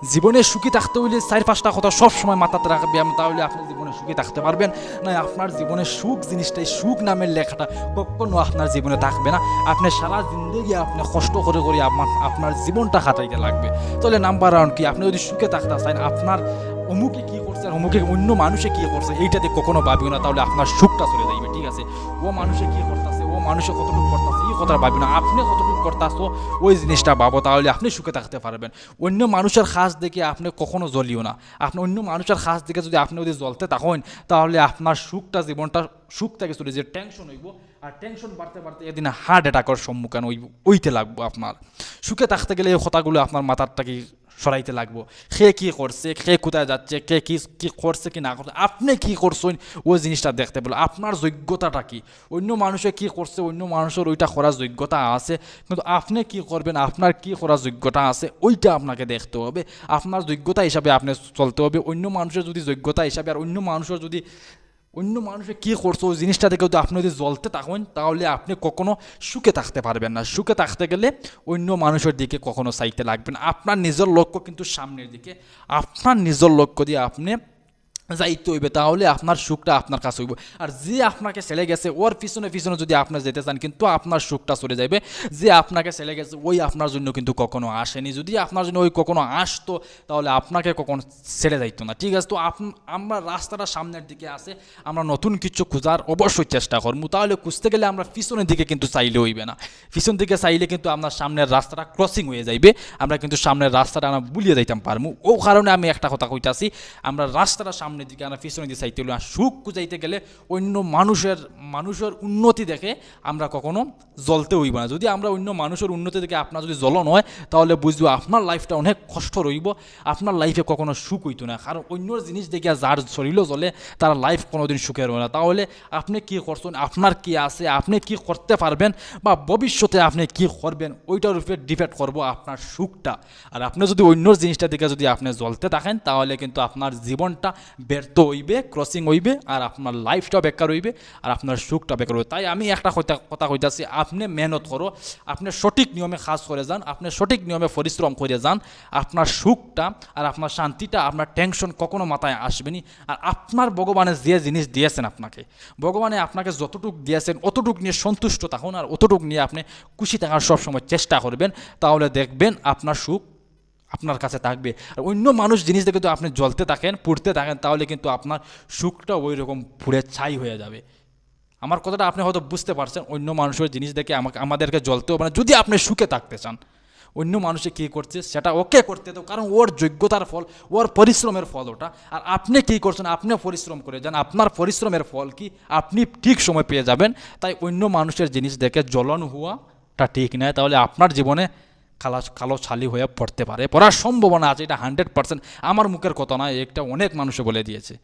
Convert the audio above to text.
জীবনে সুখী থাকতে হইলে 4-5টা কথা সবসময় মাথাতে রাখবেন, তাহলে আপনি জীবনে সুখী থাকতে পারবেন। না আপনার জীবনে সুখ জিনিসটাই, সুখ নামের লেখাটা কখনো আপনার জীবনে থাকবে না। আপনি সারা জিন্দগি আপনি কষ্ট করে করে আপনার জীবনটা কাটাইতে লাগবে। তাহলে নাম্বার 1 কি, আপনি যদি সুখে থাকতে চান, আপনার অমুকে কী করছে আর অমুকে অন্য মানুষে কী করছে এইটাতে কখনো ভাবিও না, তাহলে আপনার সুখটা চলে যাইবে। ঠিক আছে, ও মানুষে কী করতেছে, ও মানুষে কতটুকু করতেছে এই কথা ভাবি না, আপনি কতটুকু করতেছো ওই জিনিসটা ভাবো, তাহলে আপনি সুখে থাকতে পারবেন। অন্য মানুষের খাস দেখে আপনি কখনো জ্বলিও না। আপনি অন্য মানুষের খাস দেখে আপনি যদি জ্বলতে থাকেন, তাহলে আপনার সুখটা, জীবনটা সুখ থেকে চলে যে টেনশন হইব, আর টেনশন বাড়তে বাড়তে এদিন হার্ট অ্যাটাকের সম্মুখীন হইতে লাগবো। আপনার সুখে থাকতে গেলে এই কথাগুলো আপনার মাথারটাকে সরাইতে লাগবো। সে কী করছে, সে কোথায় যাচ্ছে, কে কী কী করছে কি না করছে, আপনি কী করছেন ওই জিনিসটা দেখতে পেলো। আপনার যোগ্যতাটা কি, অন্য মানুষে কী করছে, অন্য মানুষের ওইটা করার যোগ্যতা আছে, কিন্তু আপনি কী করবেন, আপনার কী করার যোগ্যতা আছে ওইটা আপনাকে দেখতে হবে। আপনার যোগ্যতা হিসাবে আপনি চলতে হবে। অন্য মানুষের যদি যোগ্যতা হিসাবে আর অন্য মানুষের কী করছে ওই জিনিসটা থেকে যদি আপনি যদি জ্বলতে থাকেন, তাহলে আপনি কখনো সুখে থাকতে পারবেন না। সুখে থাকতে গেলে অন্য মানুষের দিকে কখনো চাইতে লাগবেন। আপনার নিজের লক্ষ্য কিন্তু সামনের দিকে, আপনার নিজের লক্ষ্য দিয়ে আপনি যাইতে হইবে, তাহলে আপনার সুখটা আপনার কাছে হইব। আর যে আপনাকে ছেড়ে গেছে ওর পিছনে পিছনে যদি আপনি যেতে চান, কিন্তু আপনার সুখটা চলে যাবে। যে আপনাকে ছেড়ে গেছে ওই আপনার জন্য কিন্তু কখনো আসেনি। যদি আপনার জন্য ওই কখনো আসতো, তাহলে আপনাকে কখনো ছেড়ে যাইতো না। ঠিক আছে, তো আমরা রাস্তাটা সামনের দিকে আছে, আমরা নতুন কিছু খোঁজার অবশ্যই চেষ্টা করবো। তাহলে খুঁজতে গেলে আমরা পিছনের দিকে কিন্তু চাইলে হইবে না। পিছন দিকে চাইলে কিন্তু আপনার সামনের রাস্তাটা ক্রসিং হয়ে যাইবে, আমরা কিন্তু সামনের রাস্তাটা আমরা বুলিয়ে যাইতাম পারবো। ও কারণে আমি একটা কথা কইতাছি, আমরা রাস্তাটা সামনের দিকে আমরা পিছনের দিকে চাইতে হইলে, সুখ খুঁজাইতে গেলে অন্য মানুষের উন্নতি দেখে আমরা কখনো জ্বলতে হইব না। যদি আমরা অন্য মানুষের উন্নতি দেখে আপনার যদি জ্বলন হয়, তাহলে বুঝবো আপনার লাইফটা অনেক কষ্ট রইব, আপনার লাইফে কখনো সুখ হইতো না। কারণ অন্যর জিনিস দেখে যার শরীরও জ্বলে, তার লাইফ কোনোদিন সুখের হয় না। তাহলে আপনি কী করছেন, আপনার কি আছে, আপনি কি করতে পারবেন, বা ভবিষ্যতে আপনি কি করবেন, ওইটার উপরে ডিপেন্ড করবো আপনার সুখটা। আর আপনি যদি অন্যর জিনিসটা দেখে যদি আপনি জ্বলতে থাকেন, তাহলে কিন্তু আপনার জীবনটা ব্যর্থ হইবে, ক্রসিং হইবে, আর আপনার লাইফটাও বেকার হইবে, আর আপনার সুখটা বেকার হইবে। তাই আমি একটা কথা কইতাছি, আপনি মেহনত করো, আপনি সঠিক নিয়মে কাজ করে যান, আপনি সঠিক নিয়মে পরিশ্রম করে যান, আপনার সুখটা আর আপনার শান্তিটা, আপনার টেনশন কখনো মাথায় আসবেনি। আর আপনার ভগবানের যে জিনিস দিয়েছেন ভগবানে আপনাকে যতটুক দিয়েছেন অতটুক নিয়ে সন্তুষ্ট থাকুন, আর অতটুক নিয়ে আপনি খুশি থাকার সবসময় চেষ্টা করবেন, তাহলে দেখবেন আপনার সুখ আপনার কাছে থাকবে। আর অন্য মানুষ জিনিস দেখে তো আপনি জ্বলতে থাকেন, পুড়তে থাকেন, তাহলে কিন্তু আপনার সুখটা ওই রকম পুড়ে ছাই হয়ে যাবে। আমার কথাটা আপনি হয়তো বুঝতে পারছেন। অন্য মানুষের জিনিস দেখে আমাদেরকে জ্বলতে হবে না, যদি আপনি সুখে থাকতে চান। অন্য মানুষে কী করছে সেটা ওকে করতে দাও, কারণ ওর যোগ্যতার ফল, ওর পরিশ্রমের ফল ওটা। আর আপনি কী করছেন, আপনি পরিশ্রম করে যান, আপনার পরিশ্রমের ফল কি আপনি ঠিক সময় পেয়ে যাবেন। তাই অন্য মানুষের জিনিস দেখে জ্বলন হওয়াটা ঠিক নয়, তাহলে আপনার জীবনে কালো ছালি হয়ে পড়তে পারে, পড়ার সম্ভাবনা আছে। এটা 100%, আমার মুখের কথা নয়, একটা অনেক মানুষে বলে দিয়েছে।